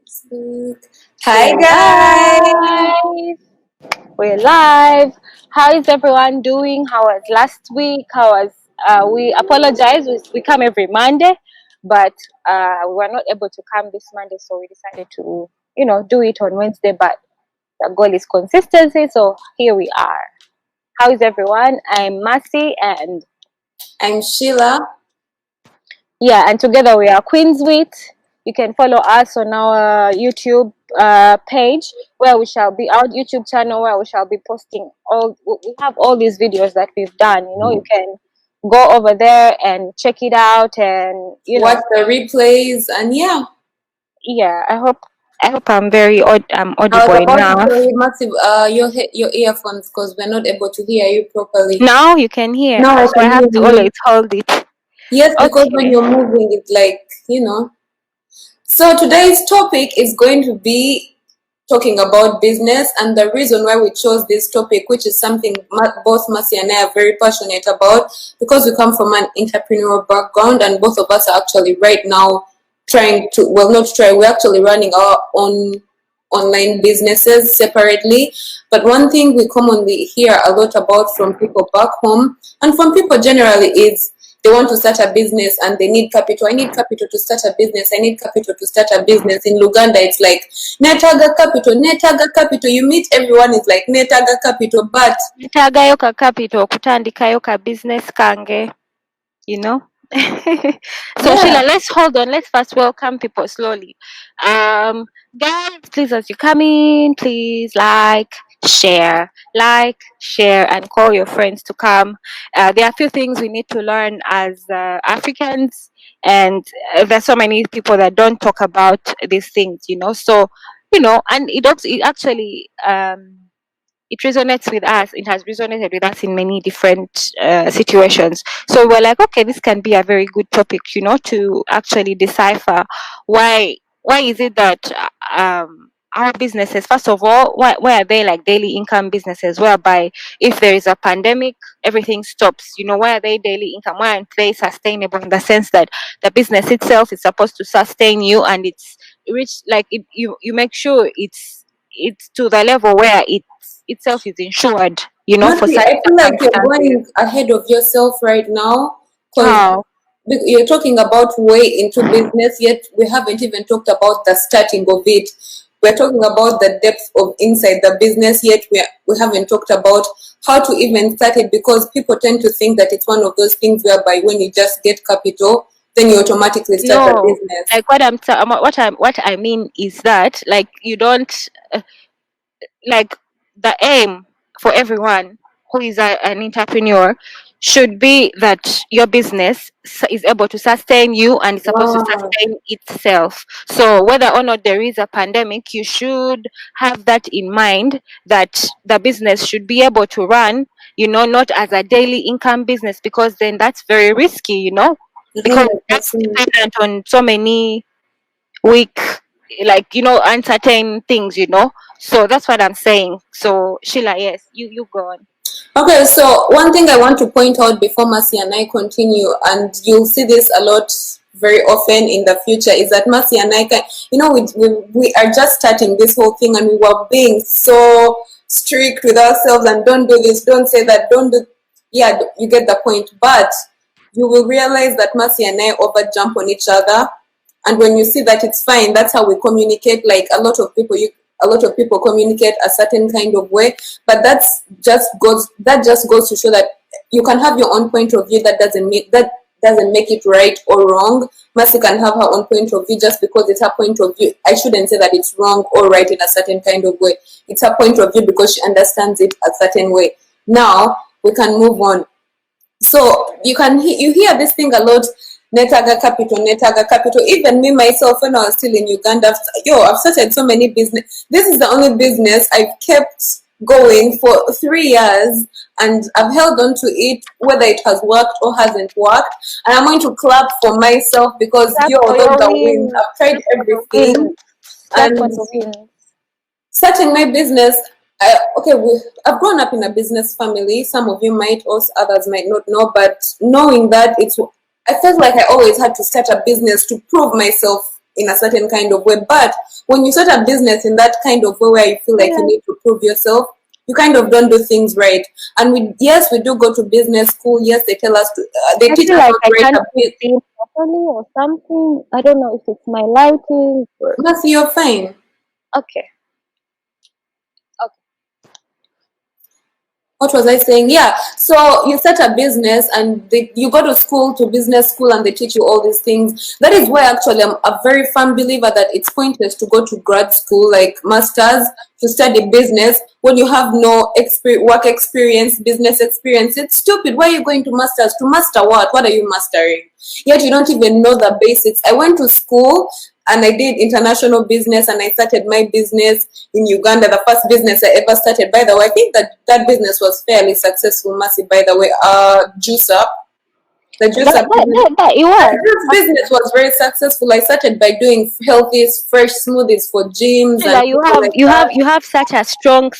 Speak. Hi We're guys. live. We're live. How is everyone doing? How was last week? How was we apologize. We come every Monday, but we were not able to come this Monday, so we decided to, do it on Wednesday, but the goal is consistency, so here we are. How is everyone? I'm Mercy, and I'm Sheila. yeah, and together we are Queens Wheat. You can follow us on our YouTube page, where we shall be our YouTube channel, where we shall be posting all. We have all these videos that we've done. You can go over there and check it out, and Watch the replays and yeah. yeah. I hope I'm I audible was about to enough. tell you massive your earphones because we're not able to hear you properly. Now you can hear, Now I so I can have hear to you. always hold it. Yes, because when Okay. you're moving it's like. So today's topic is going to be talking about business, and the reason why we chose this topic, which is something both Mercy and I are very passionate about, because we come from an entrepreneurial background, and both of us are actually right now we're actually running our own online businesses separately. But one thing we commonly hear a lot about from people back home and from people generally is they want to start a business and they need capital. I need capital to start a business. I need capital to start a business. In Luganda, it's like netaga capital, netaga capital. You meet everyone is like netaga capital, but Nitagayo ka capital kutandikayo ka business kange. So yeah, Sheila, let's hold on. Let's first welcome people slowly. Guys, please, as you come in, please share, and call your friends to come. There are a few things we need to learn as Africans, and there's so many people that don't talk about these things. So and it actually it resonates with us. It has resonated with us in many different situations. So we're like, okay, this can be a very good topic, to actually decipher why is it that our businesses, first of all, why are they like daily income businesses, whereby if there is a pandemic, everything stops. Why are they daily income? Why aren't they sustainable in the sense that the business itself is supposed to sustain you, and it's rich, like you make sure it's to the level where it itself is insured, for Mati, such I feel like you're circumstances. going ahead of yourself right now because How? you're talking about way into business, yet we haven't even talked about the starting of it. We're talking about the depth of inside the business, yet we haven't talked about how to even start it, because people tend to think that it's one of those things whereby when you just get capital, then you automatically start a No, business. like what I mean is that, like, you don't like the aim for everyone who is an entrepreneur should be that your business is able to sustain you and is supposed to Wow. sustain itself. So whether or not there is a pandemic, you should have that in mind, that the business should be able to run, not as a daily income business, because then that's very risky, because that's 100%. dependent on so many weak, like, uncertain things. So that's what I'm saying. So Sheila, yes, you go on. Okay, so one thing I want to point out before Mercy and I continue, and you'll see this a lot very often in the future, is that Mercy and I we are just starting this whole thing, and we were being so strict with ourselves and don't do this, don't say that, don't do, yeah, you get the point. But you will realize that Mercy and I over jump on each other, and when you see that it's fine, that's how we communicate. Like a lot of people communicate a certain kind of way, but that just goes to show that you can have your own point of view. That doesn't make it right or wrong. Mercy can have her own point of view. Just because it's her point of view, I shouldn't say that it's wrong or right in a certain kind of way. It's her point of view because she understands it a certain way. Now we can move on. So you hear this thing a lot, netaga capital, netaga capital. Even me myself, when I was still in Uganda, I've started so many business. This is the only business I've kept going for 3 years, and I've held on to it whether it has worked or hasn't worked. And I'm going to clap for myself because Clap for those your are wins. win. I've tried Clap for your everything, win. Clap for and your win. starting my business, I've grown up in a business family. Some of you might, also others might not know, but knowing that I felt like I always had to start a business to prove myself in a certain kind of way. But when you start a business in that kind of way where you feel like you need to prove yourself, you kind of don't do things right. And we do go to business school. Yes, they tell us to, they I teach feel us how like to I write can't a bit. see properly or something. I don't know if it's my lighting or Mercy, you're fine. okay. What was I saying? Yeah. So you start a business and you go to school, to business school, and they teach you all these things. That is why actually I'm a very firm believer that it's pointless to go to grad school, like masters, to study business when you have no work experience, business experience. It's stupid. Why are you going to masters? To master what? What are you mastering? Yet you don't even know the basics. I went to school and I did international business, and I started my business in Uganda, the first business I ever started. By the way, I think that business was fairly successful, massive, by the way. Juice Up. The Juice Up business. It was. This business was very successful. I started by doing healthy, fresh smoothies for gyms and Like people like that. you have such a strong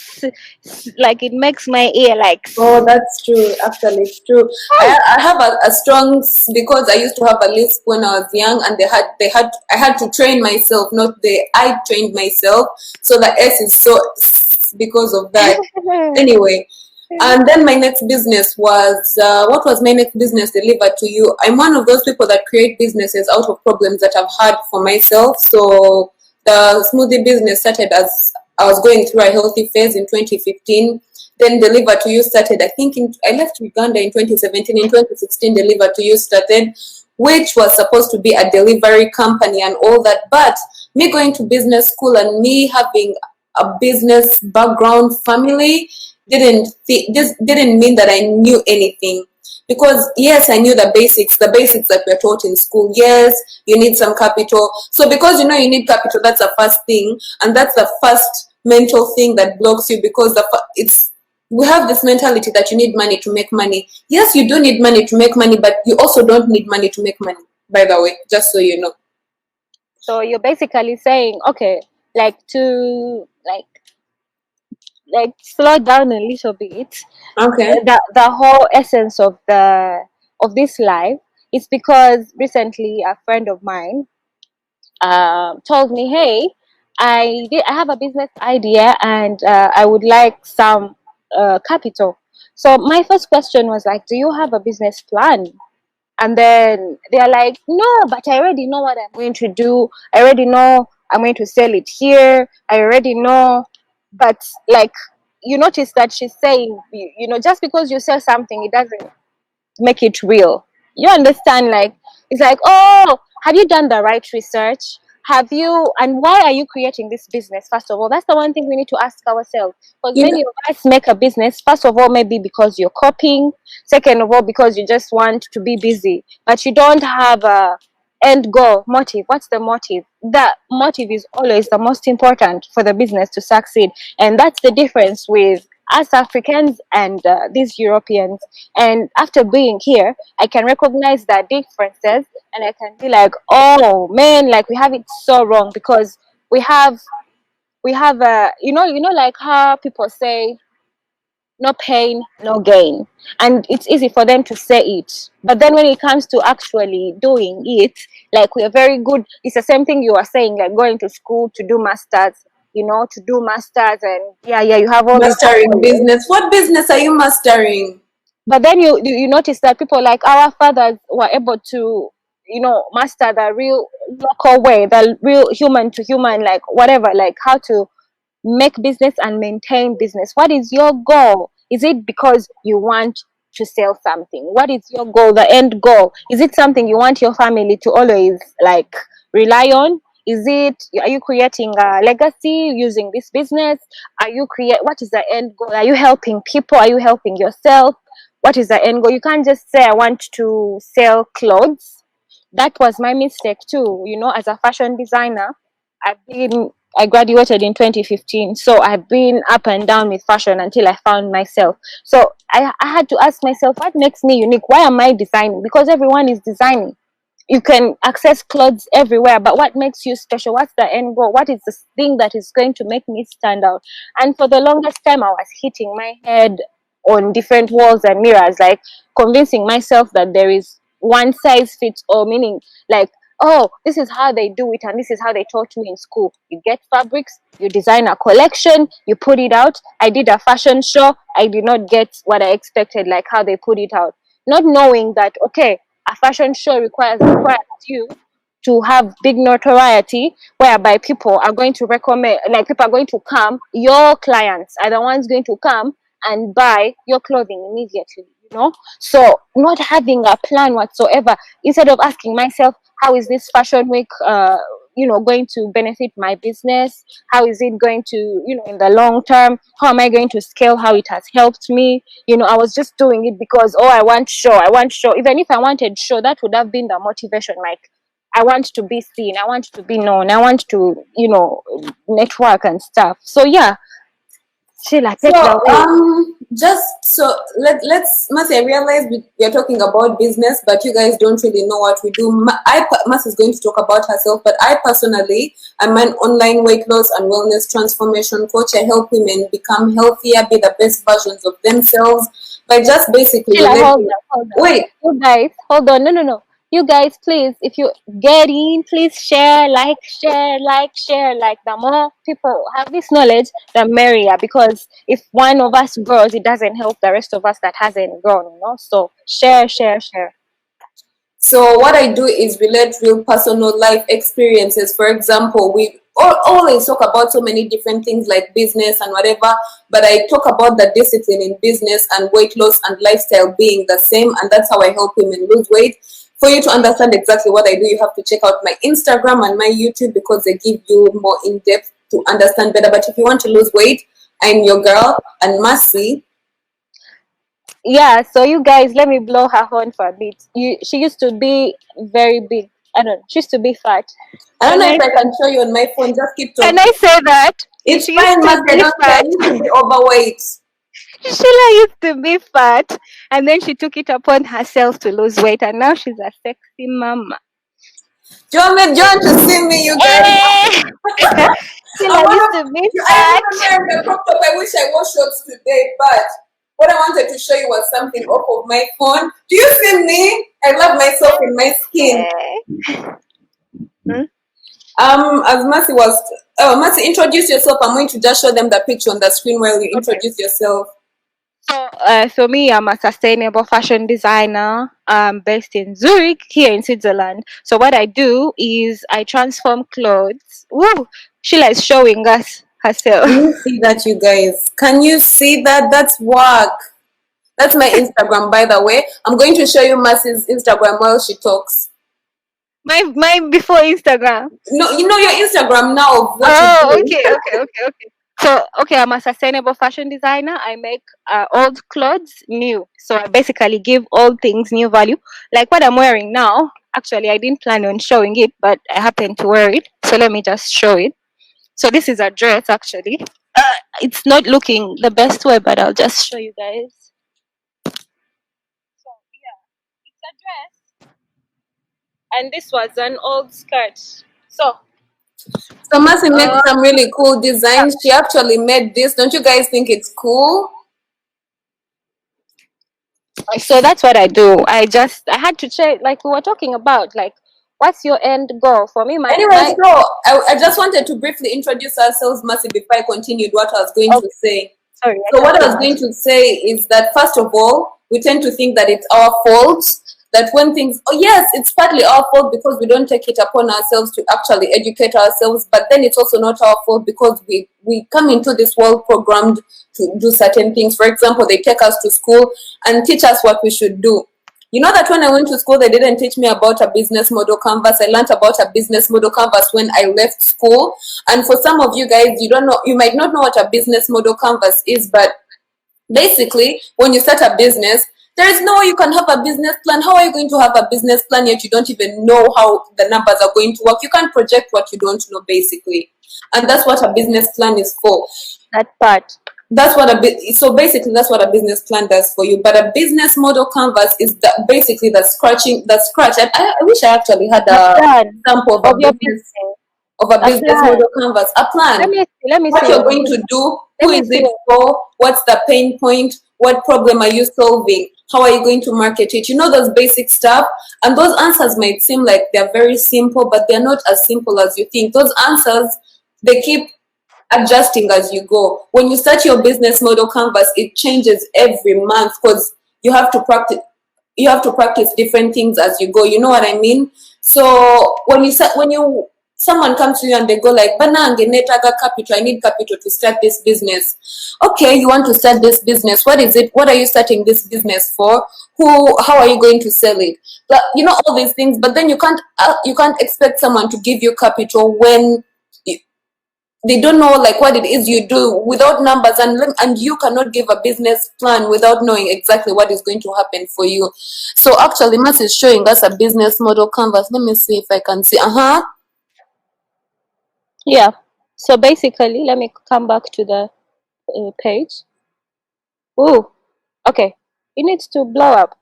like it makes my ear like Oh, that's true. Actually, it's true. I have a strong because I used to have a lisp when I was young, and I had to train myself. Not they, I trained myself. So the S is so because of that. Anyway, and then my next business was what was my next business delivered to you? I'm one of those people that create businesses out of problems that I've had for myself. So the smoothie business started as I was going through a healthy phase in 2015. Then Deliver to You started. I think I left Uganda in 2017. In 2016, Deliver to You started, which was supposed to be a delivery company and all that. But me going to business school and me having a business background family this didn't mean that I knew anything. Because yes, I knew the basics that we're taught in school. Yes, you need some capital. So because you know you need capital, that's the first thing, and that's the first mental thing that blocks you, because we have this mentality that you need money to make money. Yes, you do need money to make money, but you also don't need money to make money, by the way, just so you know. so you're basically saying, okay, like to like slow down a little bit. Okay. The whole essence of this life is because recently a friend of mine told me, hey, I have a business idea and I would like some capital. So my first question was like, do you have a business plan? And then they're like, no, but I already know what I'm going to do. I already know I'm going to sell it here. I already know. But like, you notice that she's saying, you know, just because you sell something, it doesn't make it real. You understand? Like, it's like, oh, have you done the right research? Have you, and why are you creating this business? First of all, that's the one thing we need to ask ourselves. Because You know, many of us make a business, first of all, maybe because you're copying, second of all, because you just want to be busy, but you don't have a end goal motive. What's the motive? The motive is always the most important for the business to succeed, and that's the difference with us Africans and these Europeans. And after being here, I can recognize the differences, and I can be like, oh man, like we have it so wrong because we have a like how people say no pain, no gain. And it's easy for them to say it. But then when it comes to actually doing it, like we are very good. It's the same thing you are saying, like going to school to do masters, to do masters and yeah, you have all this. mastering business. What business are you mastering? But then you notice that people like our fathers were able to, master the real local way, the real human to human, like whatever, like how to make business and maintain business. What is your goal? Is it because you want to sell something? What is your goal, the end goal? Is it something you want your family to always like rely on? Are you creating a legacy using this business? What is the end goal? Are you helping people? Are you helping yourself? What is the end goal? You can't just say I want to sell clothes. That was my mistake too. As a fashion designer, I graduated in 2015, so I've been up and down with fashion until I found myself. So I had to ask myself, what makes me unique? Why am I designing? Because everyone is designing. You can access clothes everywhere, but what makes you special? What's the end goal? What is the thing that is going to make me stand out? And for the longest time, I was hitting my head on different walls and mirrors, like convincing myself that there is one size fits all, meaning like oh, this is how they do it and this is how they taught me in school. You get fabrics, you design a collection, you put it out. I did a fashion show. I did not get what I expected, like how they put it out. Not knowing that, okay, a fashion show requires you to have big notoriety, whereby people are going to recommend, like people are going to come, your clients are the ones going to come and buy your clothing immediately, you know. So not having a plan whatsoever, instead of asking myself, how is this fashion week going to benefit my business, how is it going to, in the long term, how am I going to scale, how it has helped me. I was just doing it because, oh, I want show. Even if I wanted show, that would have been the motivation. Like, I want to be seen, I want to be known, I want to, network and stuff. So yeah, Sheila, take the way. Just so let's Mercy, I realize we're talking about business, but you guys don't really know what we do. Mercy is going to talk about herself, but I personally am an online weight loss and wellness transformation coach. I help women become healthier, be the best versions of themselves by just basically Sheila, hold on. Wait. You guys, hold on. No. You guys, please, if you get in, please share. Like the more people have this knowledge, the merrier. Because if one of us grows, it doesn't help the rest of us that hasn't grown, So share. So what I do is relate real personal life experiences. For example, we always talk about so many different things like business and whatever, but I talk about the discipline in business and weight loss and lifestyle being the same, and that's how I help women lose weight. For you to understand exactly what I do, you have to check out my Instagram and my YouTube because they give you more in-depth to understand better. But if you want to lose weight, I'm your girl, and Mercy. Yeah, so you guys, let me blow her horn for a bit. She used to be very big. She used to be fat. I don't know if I can show you on my phone. Just keep talking. Can I say that? It's fine, Mercy. I don't care. You used to be overweight. Sheila used to be fat, and then she took it upon herself to lose weight, and now she's a sexy mama. Do you want to see me, you guys? Sheila used to be fat. I remember the crop top. I wish I wore shorts today, but what I wanted to show you was something off of my phone. Do you see me? I love myself in my skin. As Mercy was, Mercy, introduce yourself. I'm going to just show them the picture on the screen while you introduce yourself. So me, I'm a sustainable fashion designer based in Zurich, here in Switzerland. So what I do is I transform clothes. Woo! Sheila is showing us herself. Can you see that, you guys? Can you see that? That's work. That's my Instagram, by the way. I'm going to show you Mercy's Instagram while she talks. My before Instagram. No, you know your Instagram now. Okay. So, I'm a sustainable fashion designer. I make old clothes new. So I basically give old things new value. Like what I'm wearing now. Actually, I didn't plan on showing it, but I happen to wear it. So let me just show it. So this is a dress, actually. It's not looking the best way, but I'll just show you guys. So yeah, it's a dress. And this was an old skirt. So Mercy made some really cool designs. She actually made this. Don't you guys think it's cool? So that's what I do. I had to check, like we were talking about, like what's your end goal? For me, so I just wanted to briefly introduce ourselves, Mercy, before I continued what I was going to say. Sorry. So what I was going to say is that, first of all, we tend to think that it's our fault. That when things, yes, it's partly our fault because we don't take it upon ourselves to actually educate ourselves, but then it's also not our fault because we come into this world programmed to do certain things. For example, they take us to school and teach us what we should do. You know that when I went to school, they didn't teach me about a business model canvas. I learned about a business model canvas when I left school. And for some of you guys, you might not know what a business model canvas is, but basically, when you start a business, there is no way you can have a business plan. How are you going to have a business plan yet you don't even know how the numbers are going to work? You can't project what you don't know, basically. And that's what a business plan is for. That part. That's what that's what a business plan does for you. But a business model canvas is basically the scratch. I wish I actually had a sample of a business model canvas. A plan. Let me what see you're going to do, who is it for, what's the pain point, What problem are you solving? How are you going to market it? You know, those basic stuff. And those answers might seem like they're very simple, but they're not as simple as you think. Those answers, they keep adjusting as you go. When you start your business model canvas, it changes every month because you have to practice different things as you go. You know what I mean? So when someone comes to you and they go like, "Banange netaga capital, I need capital to start this business." Okay, you want to start this business. What is it? What are you starting this business for? How are you going to sell it? But you know all these things, but then you can't expect someone to give you capital when they don't know like what it is you do without numbers, and you cannot give a business plan without knowing exactly what is going to happen for you. So actually Matt is showing us a business model canvas. Let me see if I can see. Yeah. So basically, let me come back to the page. Ooh, okay. It needs to blow up.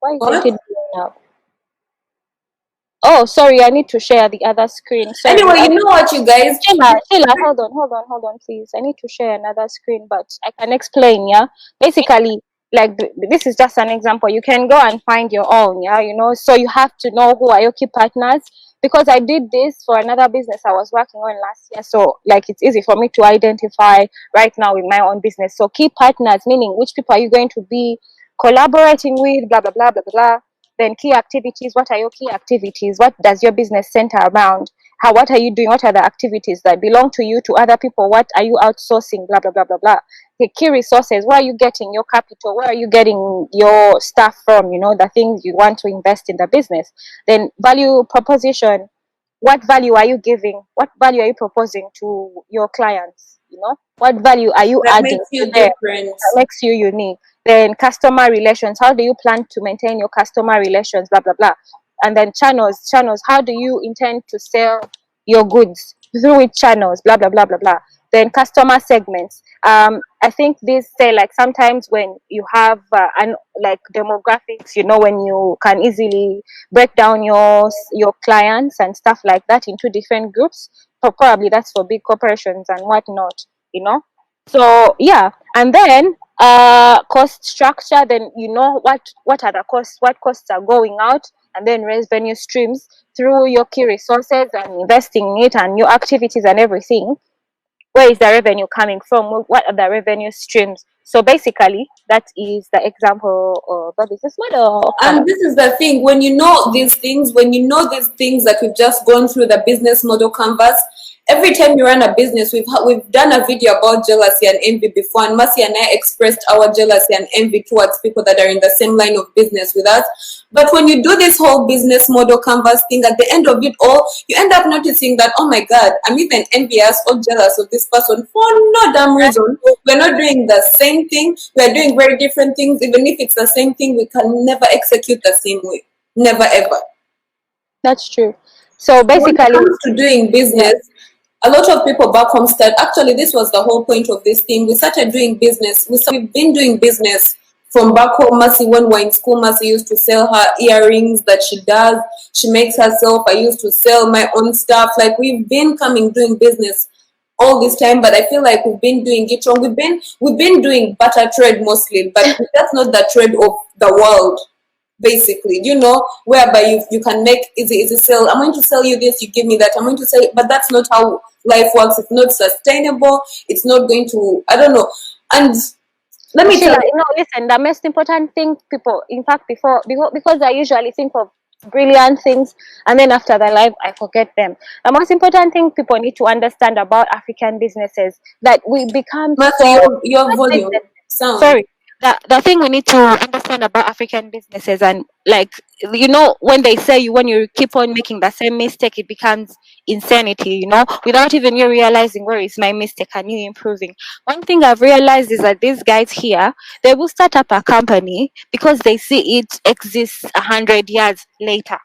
Why isn't it What? blowing up? Oh, sorry, I need to share the other screen. Sorry. Anyway, you know what, you guys? Sheila, hold on, please. I need to share another screen, but I can explain, yeah? Basically, like this is just an example. You can go and find your own, yeah, you know. So you have to know who are your key partners, because I did this for another business I was working on last year. So like it's easy for me to identify right now with my own business. So key partners, meaning which people are you going to be collaborating with, blah blah blah blah blah. Then key activities, what are your key activities? What does your business center around? What are you doing? What are the activities that belong to you, to other people? What are you outsourcing? Blah blah blah blah blah. The key resources, where are you getting your capital? Where are you getting your staff from? You know, the things you want to invest in the business. Then value proposition, what value are you giving? What value are you proposing to your clients? You know, what value are you That adding makes to you them different. that makes you unique? Then customer relations, how do you plan to maintain your customer relations? Blah blah blah. And then channels, how do you intend to sell your goods? Through which channels? Blah blah blah blah blah. Then customer segments. I think these say like sometimes when you have like demographics, you know, when you can easily break down your clients and stuff like that into different groups. Probably that's for big corporations and whatnot, you know. So yeah, and then cost structure. Then you know what are the costs, what costs are going out, and then revenue streams through your key resources and investing in it and new activities and everything. Where is the revenue coming from? What are the revenue streams? So basically, that is the example of the business model. And this is the thing, when you know these things, that we've just gone through the business model canvas, every time you run a business, we've done a video about jealousy and envy before, and Mercy and I expressed our jealousy and envy towards people that are in the same line of business with us. But when you do this whole business model canvas thing, at the end of it all, you end up noticing that, oh my God, I'm even envious or jealous of this person for no damn reason. We're not doing the same thing. We're doing very different things. Even if it's the same thing, we can never execute the same way. Never ever. That's true. So When it basically, comes to doing yeah. business, a lot of people back home start. Actually, this was the whole point of this thing. We started doing business. We've been doing business from back home. Mercy, when we were in school, Mercy used to sell her earrings that she does. She makes herself. I used to sell my own stuff. Like we've been coming doing business all this time, but I feel like we've been doing it wrong. We've been doing barter trade mostly, but that's not the trade of the world. Basically, whereby you can make easy sell. I'm going to sell you this, you give me that. I'm going to sell it, but that's not how life works. It's not sustainable. It's not going to, I don't know. And let me tell Sheila, you, you know, listen, the most important thing people, in fact, because I usually think of brilliant things and then after their life, I forget them. The most important thing people need to understand about African businesses that we become Matthew, so, your not volume business, sound. sorry, the thing we need to understand about African businesses, and like, you know, when they say when you keep on making the same mistake, it becomes insanity, you know, without even you realizing where is my mistake and you improving. One thing I've realized is that these guys here, they will start up a company because they see it exists 100 years later.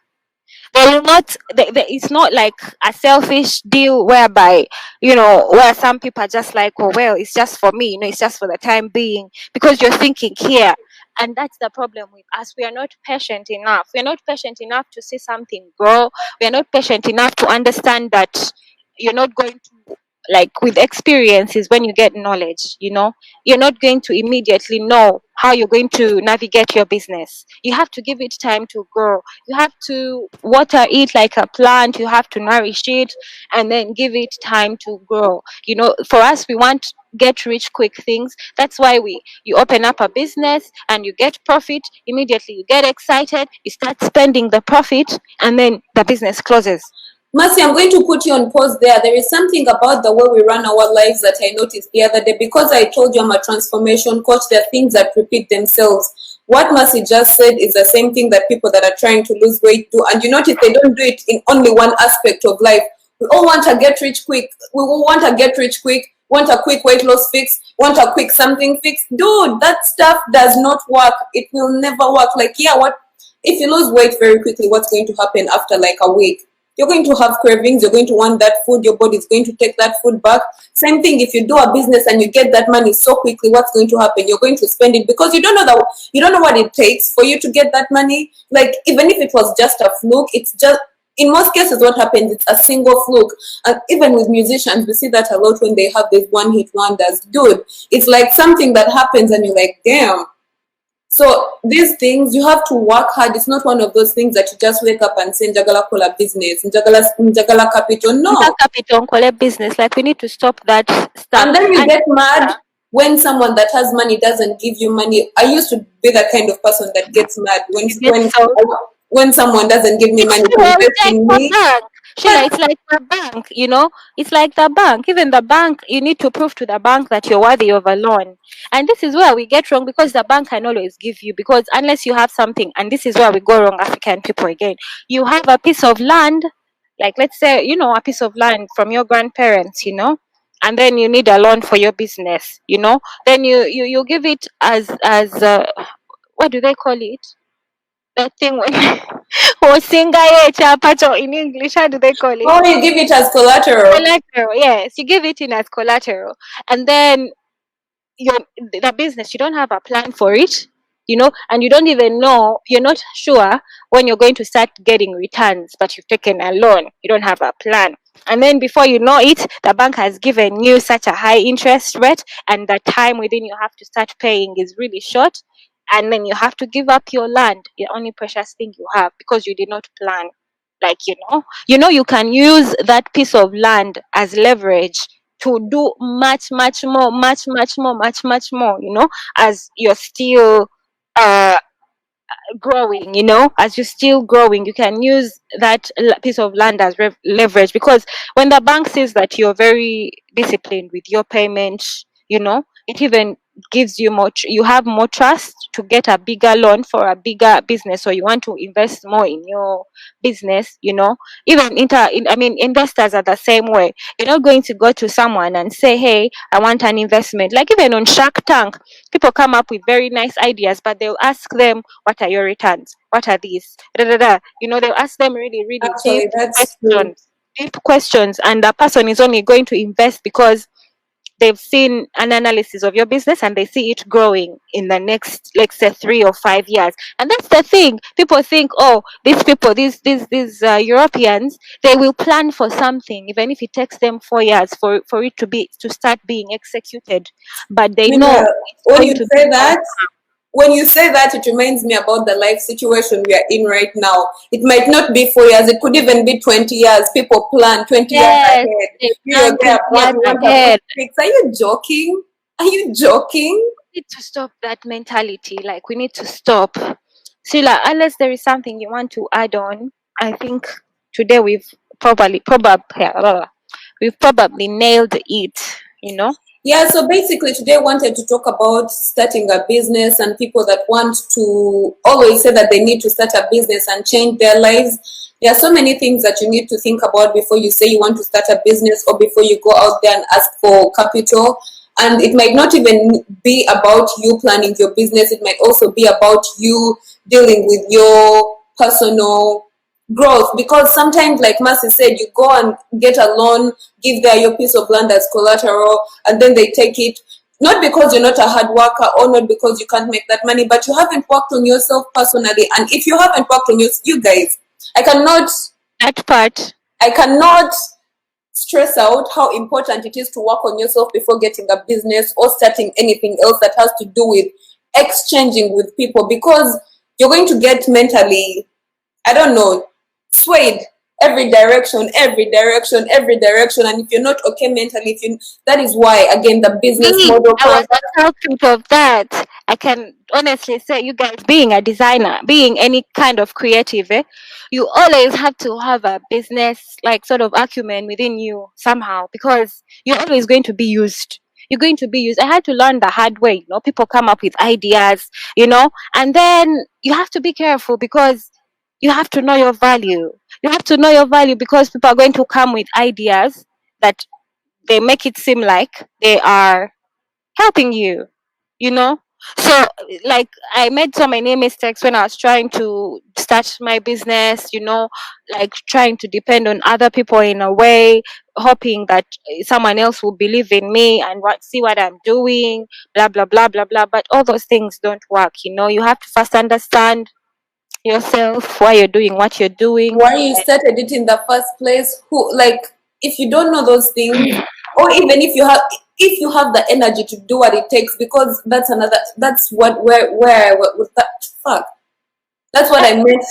They will not. It's not like a selfish deal whereby, you know, where some people are just like, oh well, it's just for me, you know, it's just for the time being, because you're thinking here. And that's the problem with us. We are not patient enough. We are not patient enough to see something grow. We are not patient enough to understand that you're not going to like with experiences, when you get knowledge, you're not going to immediately know how you're going to navigate your business. You have to give it time to grow. You have to water it like a plant. You have to nourish it and then give it time to grow. For us, we want get rich quick things. That's why you open up a business and you get profit immediately. You get excited, you start spending the profit, and then the business closes. Mercy, I'm going to put you on pause there. There is something about the way we run our lives that I noticed the other day. Because I told you I'm a transformation coach, there are things that repeat themselves. What Mercy just said is the same thing that people that are trying to lose weight do. And you notice they don't do it in only one aspect of life. We all want to get rich quick. We all want to get rich quick, want a quick weight loss fix, want a quick something fix. Dude, that stuff does not work. It will never work. Like, yeah, what if you lose weight very quickly, what's going to happen after like a week? You're going to have cravings. You're going to want that food. Your body is going to take that food back. Same thing, if you do a business and you get that money so quickly, what's going to happen? You're going to spend it because you don't know what it takes for you to get that money. Like, even if it was just a fluke, it's just, in most cases, what happens, it's a single fluke. And even with musicians, we see that a lot when they have these one-hit wonders. Dude, it's like something that happens and you're like, damn. So these things, you have to work hard. It's not one of those things that you just wake up and say, Njagala kola business, Njagala capital. No. Capital, collect business. Like, we need to stop that stuff. And then you get mad when someone that has money doesn't give you money. I used to be that kind of person that gets mad when someone doesn't give me money to invest in me. Sheila, it's like the bank, it's like the bank. Even the bank, you need to prove to the bank that you're worthy of a loan. And this is where we get wrong, because the bank can always give you, because unless you have something, and this is where we go wrong, African people again. You have a piece of land, like let's say, a piece of land from your grandparents, and then you need a loan for your business, then you give it as what do they call it? That thing when in English, how do they call it? Oh, you give it as collateral. Collateral, yes. You give it in as collateral. And then the business, you don't have a plan for it, and you don't even know, you're not sure when you're going to start getting returns, but you've taken a loan. You don't have a plan. And then before you know it, the bank has given you such a high interest rate, and the time within you have to start paying is really short. And then you have to give up your land, the only precious thing you have, because you did not plan. Like, you can use that piece of land as leverage to do much more, as you're still growing. As you're still growing, you can use that piece of land as leverage, because when the bank sees that you're very disciplined with your payments, it even gives you you have more trust to get a bigger loan for a bigger business, or you want to invest more in your business. Even investors are the same way. You're not going to go to someone and say, hey, I want an investment. Like, even on Shark Tank, people come up with very nice ideas, but they'll ask them, what are your returns? What are these? They'll ask them really, really Actually, deep questions, and the person is only going to invest because they've seen an analysis of your business and they see it growing in the next, let's say, 3 or 5 years. And that's the thing. People think, oh, these people, these Europeans, they will plan for something, even if it takes them 4 years for it to start being executed. But they know. When you say that, it reminds me about the life situation we are in right now. It might not be 4 years. It could even be 20 years. People plan 20 years ahead. Are you joking? Are you joking? We need to stop that mentality. Like, we need to stop. Sheila, unless there is something you want to add on, I think today we've probably nailed it, Yeah, so basically today I wanted to talk about starting a business and people that want to always say that they need to start a business and change their lives. There are so many things that you need to think about before you say you want to start a business, or before you go out there and ask for capital. And it might not even be about you planning your business. It might also be about you dealing with your personal growth, because sometimes, like Mercy said, you go and get a loan, give there your piece of land as collateral, and then they take it, not because you're not a hard worker or not because you can't make that money, but you haven't worked on yourself personally. And if you haven't worked on you guys, I cannot stress out how important it is to work on yourself before getting a business or starting anything else that has to do with exchanging with people, because you're going to get mentally, I don't know, swayed every direction, and if you're not okay mentally, that is why again the business Me, model I was the culprit of that. I can honestly say, you guys, being a designer, being any kind of creative, you always have to have a business like sort of acumen within you somehow, because you're always going to be used. You're going to be used. I had to learn the hard way. You know, people come up with ideas, you know, and then you have to be careful, because you have to know your value. You have to know your value, because people are going to come with ideas that they make it seem like they are helping you, you know. So like I made so many mistakes when I was trying to start my business, you know, like trying to depend on other people in a way, hoping that someone else will believe in me and see what I'm doing, blah blah blah blah blah. But all those things don't work, you know. You have to first understand yourself, why you're doing what you're doing. why you started it in the first place, who, like, if you don't know those things, or even if you have the energy to do what it takes, because that's what that fuck, that's what I meant.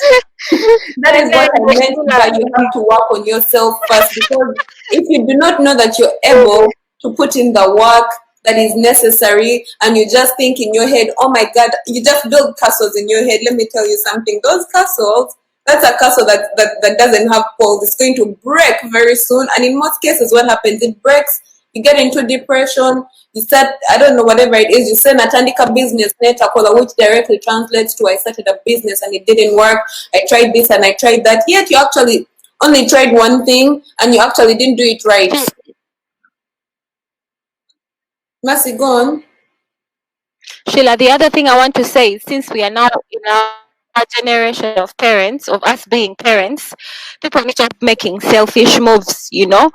That is what I meant by you have to work on yourself first, because if you do not know that you're able to put in the work that is necessary, and you just think in your head, oh my god, you just build castles in your head. Let me tell you something, those castles, that's a castle that doesn't have poles. It's going to break very soon, and in most cases what happens, it breaks, you get into depression, you start, I don't know, whatever it is, you say Natandika business netakola, which directly translates to I started a business and it didn't work. I tried this and I tried that. Yet you actually only tried one thing and you actually didn't do it right. Mercy, go on. Sheila, the other thing I want to say is, since we are now in our generation of parents, of us being parents, people need to stop making selfish moves, you know?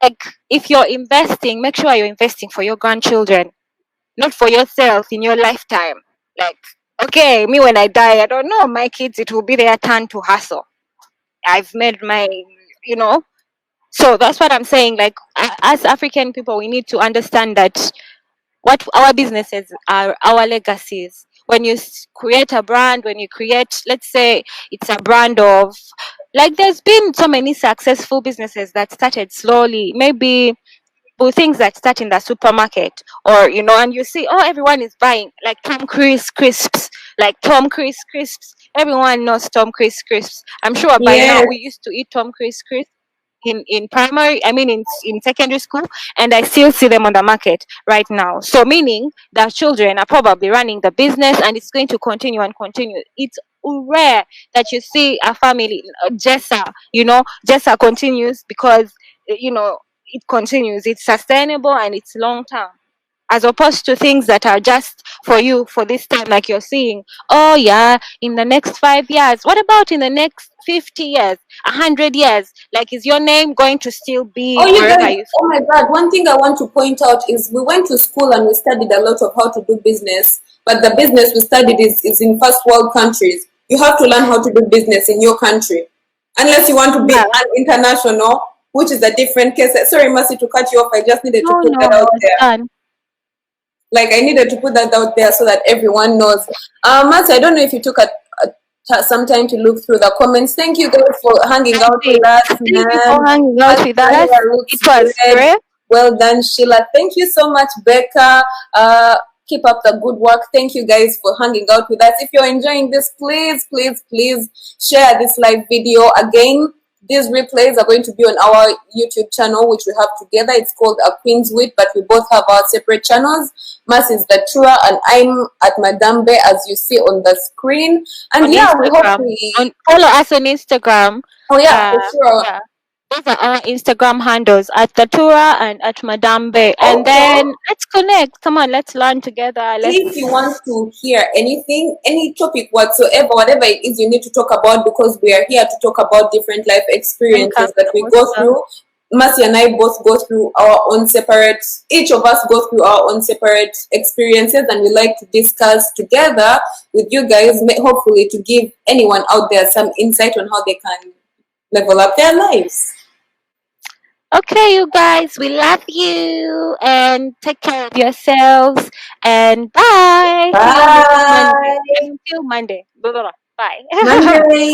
Like, if you're investing, make sure you're investing for your grandchildren, not for yourself in your lifetime. Like, okay, me when I die, I don't know, my kids, it will be their turn to hustle. I've made my, you know? So that's what I'm saying. Like, as African people, we need to understand that what our businesses are our legacies. When you create a brand, when you create, let's say it's a brand of, like, there's been so many successful businesses that started slowly, maybe things that start in the supermarket, or you know, and you see, oh, everyone is buying like Tom Cruise crisps, like Tom Cruise crisps. Everyone knows Tom Cruise crisps. I'm sure by now Yes. we used to eat Tom Cruise crisps in primary, I mean in secondary school, and I still see them on the market right now. So meaning that children are probably running the business, and it's going to continue and continue. It's rare that you see a family, Jessa, you know, Jessa continues because, you know, it continues, it's sustainable and it's long term, as opposed to things that are just for you for this time, like you're seeing, oh yeah, in the next 5 years, what about in the next 50 years, 100 years? Like, is your name going to still be Oh, you wherever guys, you? oh my god, one thing I want to point out is we went to school and we studied a lot of how to do business, but the business we studied is in first world countries. You have to learn how to do business in your country, unless you want to be Yeah. an international, which is a different case. Sorry, Mercy, to cut you off. I just needed to No, put no, that out it's there. done. Like, I needed to put that out there so that everyone knows. Mercy, I don't know if you took some time to look through the comments. Thank you guys for hanging out with us, Thank you man. for hanging out with us. Looks It was good. great. Well done, Sheila. Thank you so much, Becca. Keep up the good work. Thank you guys for hanging out with us. If you're enjoying this, please, please, please share this live video. Again, these replays are going to be on our YouTube channel, which we have together. It's called A Queen's Wit, but we both have our separate channels. Mas is the Trua, and I'm at Madame Bay, as you see on the screen. And On yeah, we hope Instagram. Follow us on Instagram. Oh yeah, for sure. Yeah. Those are our Instagram handles, at the Tura and at Madame Bay. And Okay. then let's connect. Come on, let's learn together. If you want to hear anything, any topic whatsoever, whatever it is you need to talk about, because we are here to talk about different life experiences that we go through. Mercy and I both go through our own separate, each of us go through our own separate experiences, and we like to discuss together with you guys, hopefully to give anyone out there some insight on how they can level up their lives. Okay, you guys, we love you and take care of yourselves. And bye. See you next Monday. Bye. Until Monday. Bye. Monday.